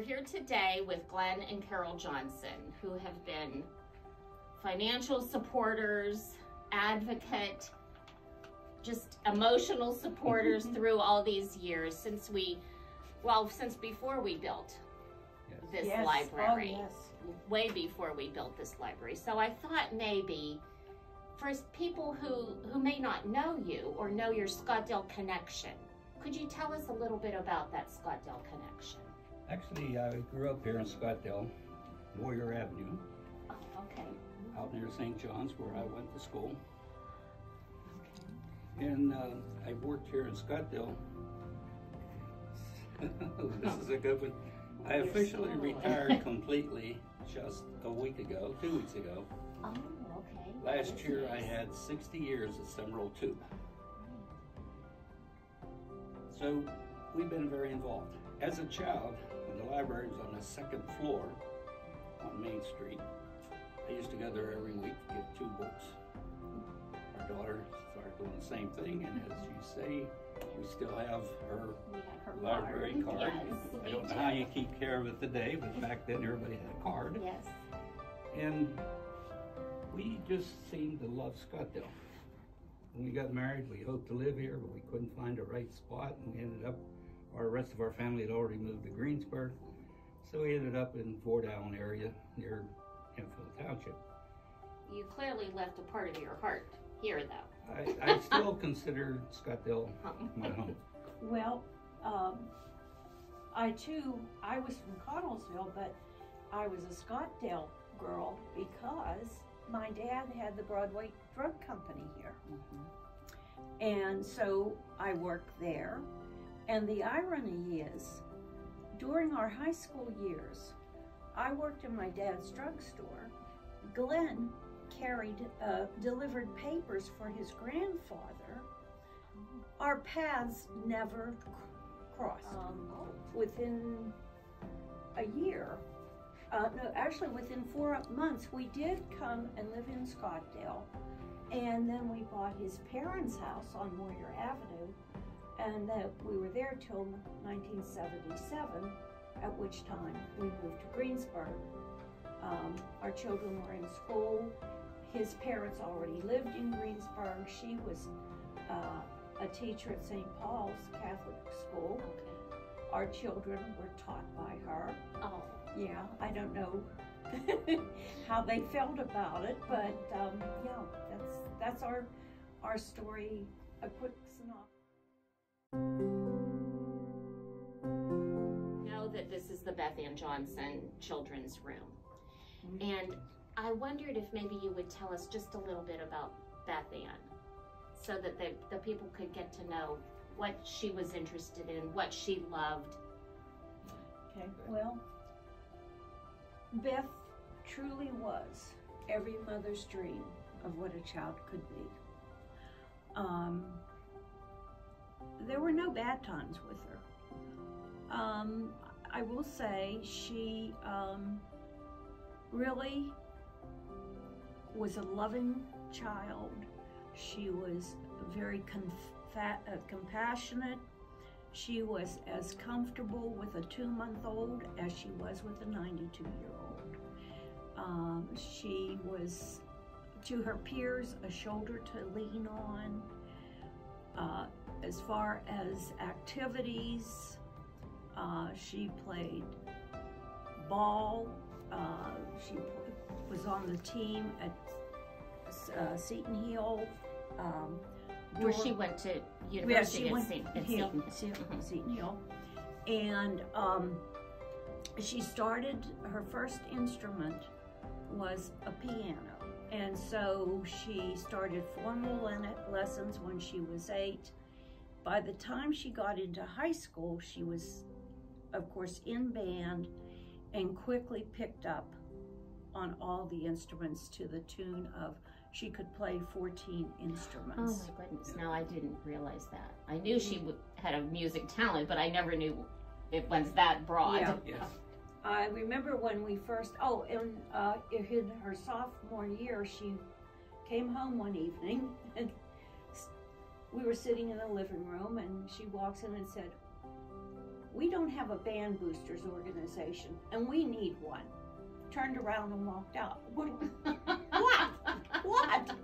here today with Glenn and Carol Johnson, who have been financial supporters, advocate, just emotional supporters through all these years since before we built this library. Oh, yes. Way before we built this library. So I thought maybe for people who may not know you or know your Scottdale connection, could you tell us a little bit about that Scottdale connection? Actually, I grew up here in Scottdale, Warrior Avenue. Oh, okay. Out near St. John's, where I went to school. Okay. And I worked here in Scottdale. This is a good one. I officially retired completely just a week ago, 2 weeks ago. Oh, okay. Last year I had 60 years at Seminole Tube. So we've been very involved. As a child, when the library was on the second floor on Main Street, I used to go there every week to get 2 books. Our daughter started doing the same thing, and as you say, we still have her library card. Yes, I don't know how you keep care of it today, but back then everybody had a card. Yes. And we just seemed to love Scottdale. When we got married, we hoped to live here, but we couldn't find the right spot, and we ended up, the rest of our family had already moved to Greensburg, so we ended up in Fort Allen area near Hemphill Township. You clearly left a part of your heart here, though. I still consider Scottdale my home. Well, I was from Connellsville, but I was a Scottdale girl because my dad had the Broadway Drug Company here. And so I worked there. And the irony is, during our high school years, I worked in my dad's drugstore. Glenn delivered papers for his grandfather. Our paths never crossed. Within a year, no, actually within 4 months, we did come and live in Scottdale, and then we bought his parents' house on Warrior Avenue, and we were there till 1977, at which time we moved to Greensburg. Our children were in school. His parents already lived in Greensburg. She was a teacher at St. Paul's Catholic School. Okay. Our children were taught by her. Oh. Yeah, I don't know how they felt about it, but yeah, that's our story, a quick synopsis. Know that this is the Beth Ann Johnson Children's Room. And I wondered if maybe you would tell us just a little bit about Beth Ann, so that the people could get to know what she was interested in, what she loved. Okay, well, Beth truly was every mother's dream of what a child could be. There were no bad times with her. I will say she really was a loving child. She was very compassionate. She was as comfortable with a 2-month-old as she was with a 92-year-old. She was, to her peers, a shoulder to lean on. As far as activities, she played ball. She was on the team at Seton Hill. Where she went to university at Seton Hill. And she started, her first instrument was a piano. And so she started formal lessons when she was 8. By the time she got into high school, she was, of course, in band and quickly picked up on all the instruments to the tune of, she could play 14 instruments. Oh my goodness, no, I didn't realize that. I knew she had a music talent, but I never knew it was that broad. Yeah. Yes. I remember when we first, in her sophomore year, she came home one evening and we were sitting in the living room and she walks in and said, we don't have a band boosters organization, and we need one. Turned around and walked out. What? What?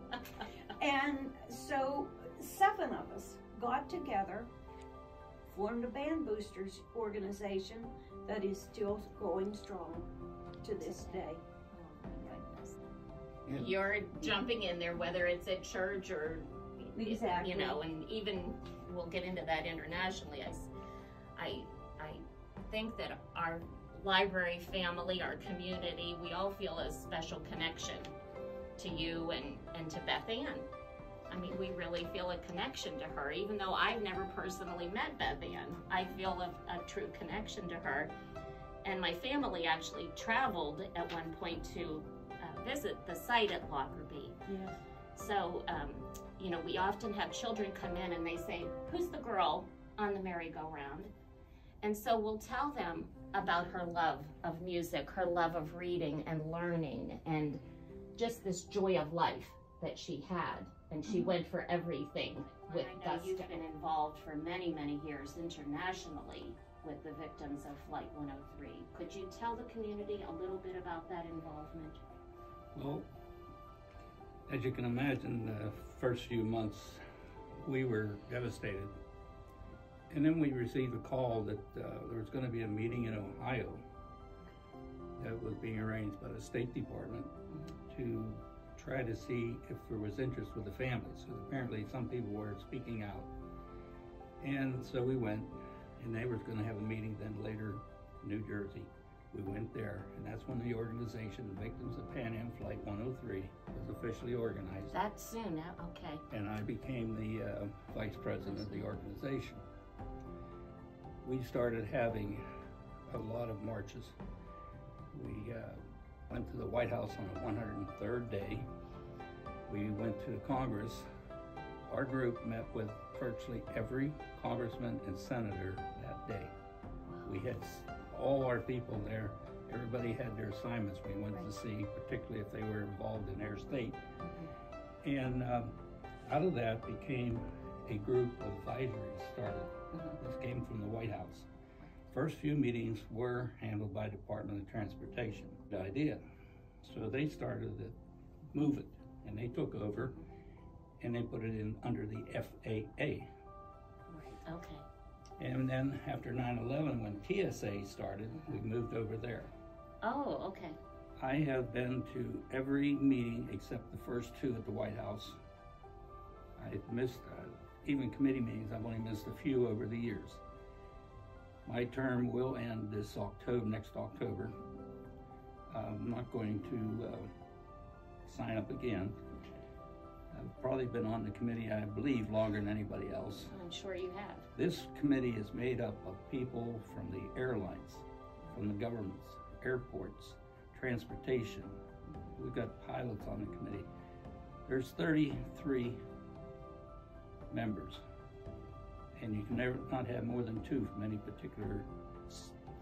And so 7 of us got together, formed a band boosters organization that is still going strong to this day. Oh my goodness. Yeah. You're jumping in there, whether it's at church or, Exactly. you know, and even we'll get into that internationally. I think that our library family, our community, we all feel a special connection to you and to Beth Ann. I mean, we really feel a connection to her, even though I've never personally met Beth Ann. I feel a true connection to her. And my family actually traveled at one point to visit the site at Lockerbie. Yes. So, you know, we often have children come in and they say, who's the girl on the merry-go-round? And so we'll tell them about her love of music, her love of reading and learning, and just this joy of life that she had. And she went for everything with I know gusto. you've been involved for many, many years internationally with the victims of Flight 103. Could you tell the community a little bit about that involvement? Well, as you can imagine, the first few months we were devastated. And then we received a call that there was going to be a meeting in Ohio that was being arranged by the State Department to try to see if there was interest with the families. So apparently some people were speaking out. And so we went, and they were going to have a meeting then later in New Jersey. We went there, and that's when the organization, Victims of Pan Am Flight 103, was officially organized. That soon, okay. And I became the vice president of the organization. We started having a lot of marches. We went to the White House on the 103rd day. We went to the Congress. Our group met with virtually every congressman and senator that day. We had all our people there. Everybody had their assignments we went to see, particularly if they were involved in their state. And out of that became a group of advisories started. This came from the White House. First few meetings were handled by Department of Transportation. The idea. So they started to move it, and they took over, and they put it in under the FAA. Right, okay. And then after 9/11, when TSA started, we moved over there. Oh, okay. I have been to every meeting except the first 2 at the White House. I've missed, even committee meetings, I've only missed a few over the years. My term will end this October, next October. I'm not going to sign up again. I've probably been on the committee, I believe, longer than anybody else. I'm sure you have. This committee is made up of people from the airlines, from the governments, airports, transportation. We've got pilots on the committee. There's 33 members, and you can never not have more than 2 from any particular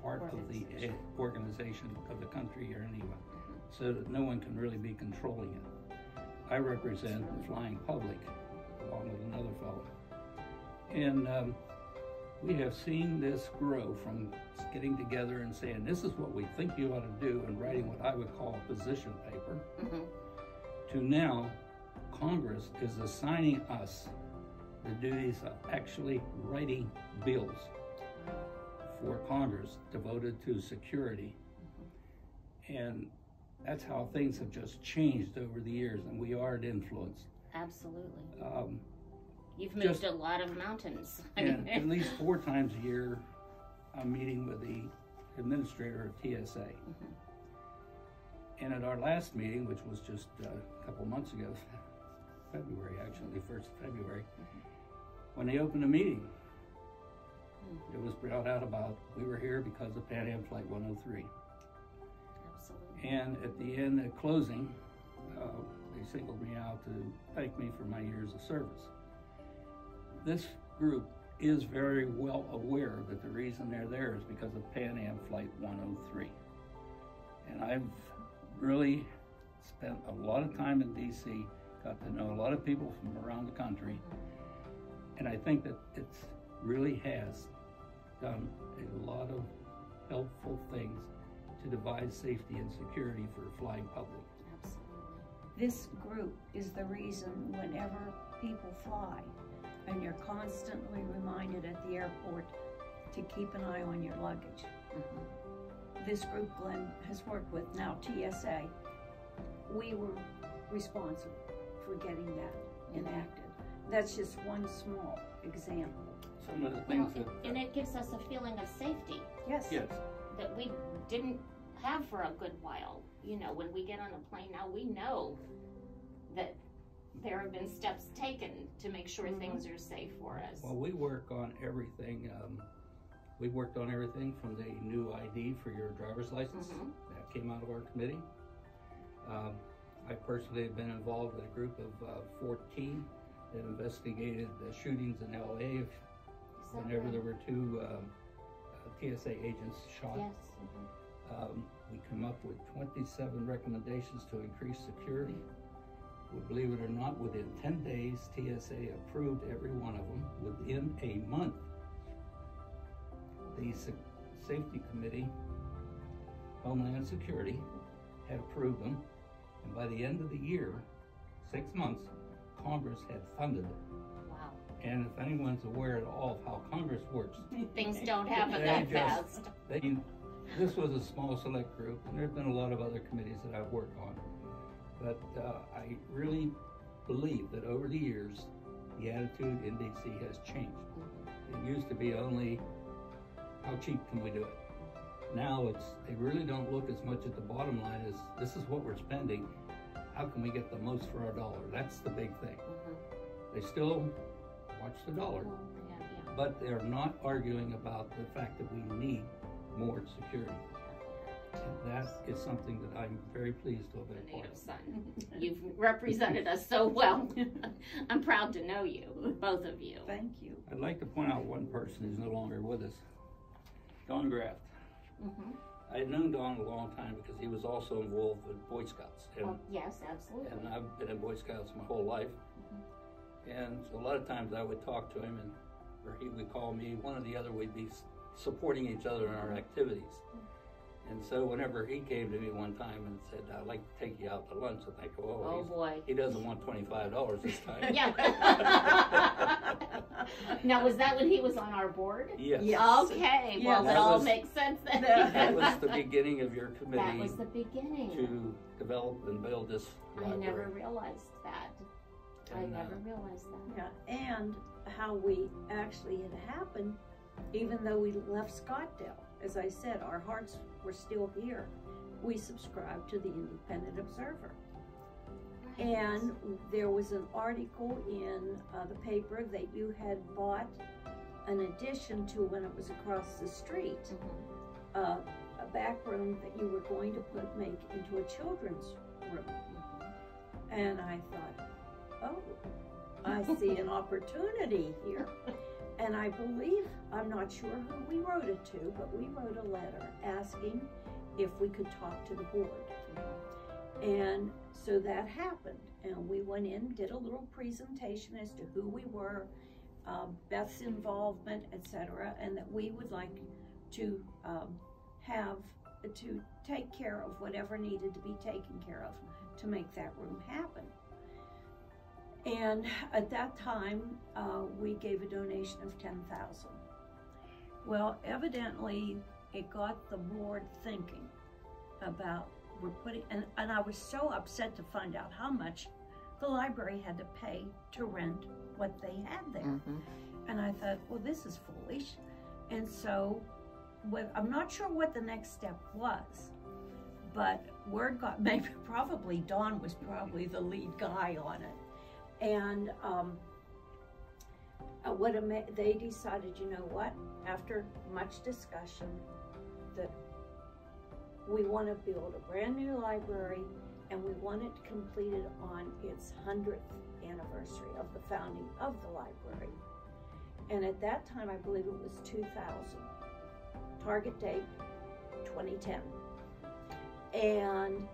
part of the organization of the country or anyone, so that no one can really be controlling it. I represent the flying public, along with another fellow. And we have seen this grow from getting together and saying, this is what we think you ought to do, and writing what I would call a position paper, to now Congress is assigning us the duties of actually writing bills for Congress devoted to security. And that's how things have just changed over the years, and we are influenced. Absolutely. You've just- moved a lot of mountains. And at least 4 times a year, I'm meeting with the administrator of TSA. And at our last meeting, which was just a couple months ago, February actually, 1st of February, when they opened the meeting, it was brought out about we were here because of Pan Am Flight 103. Absolutely. And at the end, at closing, they singled me out to thank me for my years of service. This group is very well aware that the reason they're there is because of Pan Am Flight 103. And I've really spent a lot of time in DC, got to know a lot of people from around the country, and I think that it really has done a lot of helpful things to devise safety and security for the flying public. Absolutely. This group is the reason whenever people fly, and you're constantly reminded at the airport to keep an eye on your luggage. This group Glenn has worked with, now TSA, we were responsible for getting that enacted. That's just one small example. Some of the things Well, and it gives us a feeling of safety Yes. yes, that we didn't have for a good while. You know, when we get on a plane now, we know that there have been steps taken to make sure things are safe for us. well, we work on everything. We worked on everything from the new ID for your driver's license. That came out of our committee. I personally have been involved with a group of 14 that investigated the shootings in LA whenever there were two TSA agents shot. Yes. We come up with 27 recommendations to increase security. Well, believe it or not, within 10 days, TSA approved every one of them. Within a month, the Safety Committee, Homeland Security, had approved them. And by the end of the year, 6 months, Congress had funded it. Wow. And if anyone's aware at all of how Congress works, Things don't happen They that just- fast. this was a small select group, and there've been a lot of other committees that I've worked on. But I really believe that over the years, the attitude in DC has changed. It used to be only, how cheap can we do it? Now they really don't look as much at the bottom line as, this is what we're spending, how can we get the most for our dollar? That's the big thing. They still watch the dollar, Well, yeah. but they're not arguing about the fact that we need more security. And that is something that I'm very pleased to have The been a part native of. son. You've represented us so well. I'm proud to know you, both of you. Thank you. I'd like to point out one person who's no longer with us, Don Graft. I had known Don a long time because he was also involved with Boy Scouts. And, Well, yes, absolutely. and I've been in Boy Scouts my whole life. And so a lot of times I would talk to him, or he would call me, one or the other, we'd be supporting each other in our activities. And so whenever he came to me one time and said, I'd like to take you out to lunch, I think, Oh boy. he doesn't want $25 this time. Yeah. Now, was that when he was on our board? Yes. Yes. Okay, Yes. well, That it all was- makes sense then. That was the beginning of your That committee was the beginning. to develop and build this I library. never realized that. I And, never realized that. Yeah, and how we actually it happened, even though we left Scottsdale. As I said, our hearts were still here. We subscribed to the Independent Observer. And there was an article in the paper that you had bought an addition to when it was across the street, a back room that you were going to make into a children's room. And I thought, oh, I see an opportunity here. And I believe, I'm not sure who we wrote it to, but we wrote a letter asking if we could talk to the board. And so that happened. And we went in, did a little presentation as to who we were, Beth's involvement, etc., and that we would like to to take care of whatever needed to be taken care of to make that room happen. And at that time, we gave a donation of $10,000. Well, evidently, it got the board thinking about and I was so upset to find out how much the library had to pay to rent what they had there. And I thought, well, this is foolish. And so, I'm not sure what the next step was, but word got, probably Don was probably the lead guy on it. And they decided, you know what, after much discussion, that we want to build a brand new library, and we want it completed on its 100th anniversary of the founding of the library. And at that time, I believe it was 2000. Target date, 2010. And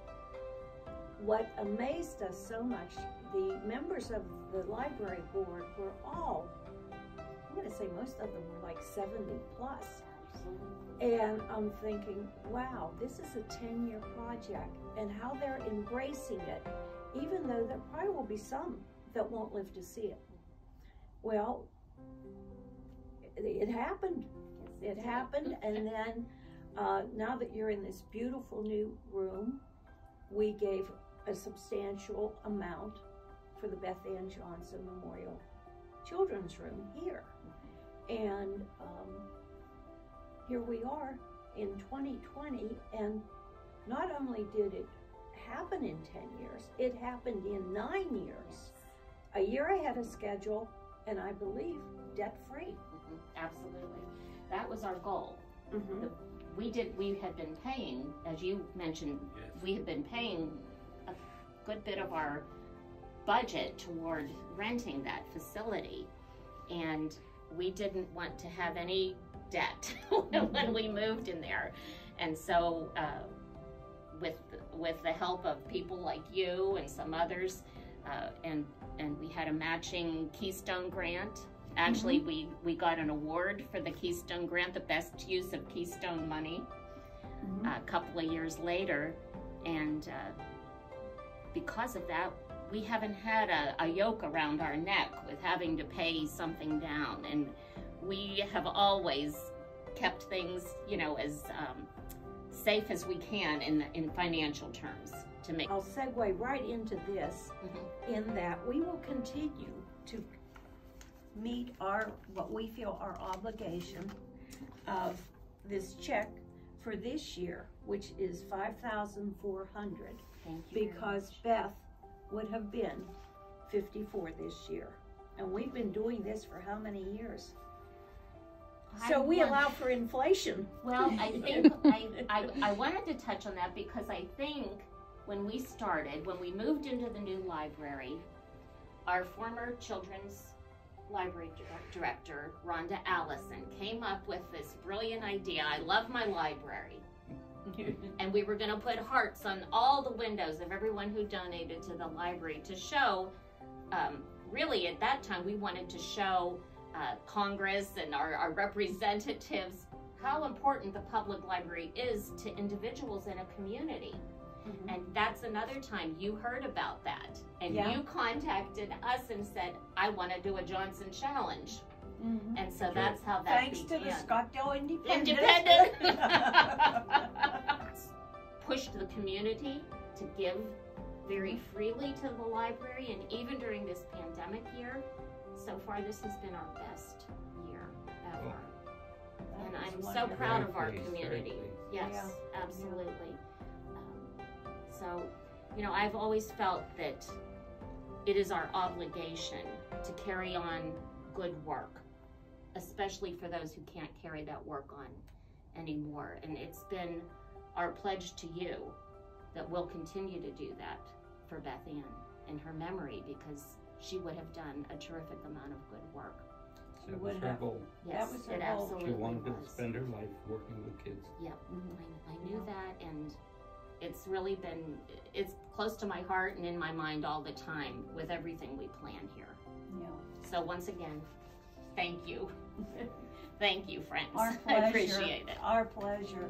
what amazed us so much, the members of the library board were all, I'm going to say most of them were like 70 plus. And I'm thinking, wow, this is a 10-year project, and how they're embracing it, even though there probably will be some that won't live to see it. Well, it happened. It happened, and then now that you're in this beautiful new room, we gave a substantial amount for the Beth Ann Johnson Memorial Children's Room here. And here we are in 2020, and not only did it happen in 10 years, it happened in 9 years. A year ahead of schedule, and I believe debt-free. Absolutely. That was our goal. Mm-hmm. We had been paying, as you mentioned, Yes. we had been paying a good bit of our budget toward renting that facility. And we didn't want to have any debt when we moved in there. And so with the help of people like you and some others, and we had a matching Keystone grant. Actually, we got an award for the Keystone grant, the best use of Keystone money, a couple of years later. And because of that, we haven't had a yoke around our neck with having to pay something down. And we have always kept things, you know, as safe as we can in financial terms to make. I'll segue right into this, in that we will continue to meet what we feel our obligation of this check for this year, which is $5,400, Thank you. because Beth would have been 54 this year. And we've been doing this for how many years? So we allow for inflation. Well, I think I wanted to touch on that because I think when we moved into the new library, our former children's library director, Rhonda Allison, came up with this brilliant idea. I love my library. And we were going to put hearts on all the windows of everyone who donated to the library to show, really at that time, we wanted to show Congress and our representatives how important the public library is to individuals in a community. And that's another time you heard about that. And you contacted us and said, I want to do a Johnson Challenge. And so that's how that Thanks began. to the Scottsdale Independent. Pushed the community to give very freely to the library, and even during this pandemic year, so far this has been our best year ever. And I'm so proud of our community. Yes, absolutely. So, you know, I've always felt that it is our obligation to carry on good work, especially for those who can't carry that work on anymore. And it's been our pledge to you that we'll continue to do that for Beth Ann in her memory, because she would have done a terrific amount of good work. That was her goal. Yes, was her it goal. absolutely She wanted to was. spend her life working with kids. Yep, I knew that, and it's really been, it's close to my heart and in my mind all the time with everything we plan here. Yeah. So once again, thank you. Thank you, friends. Our I pleasure. appreciate it. Our pleasure.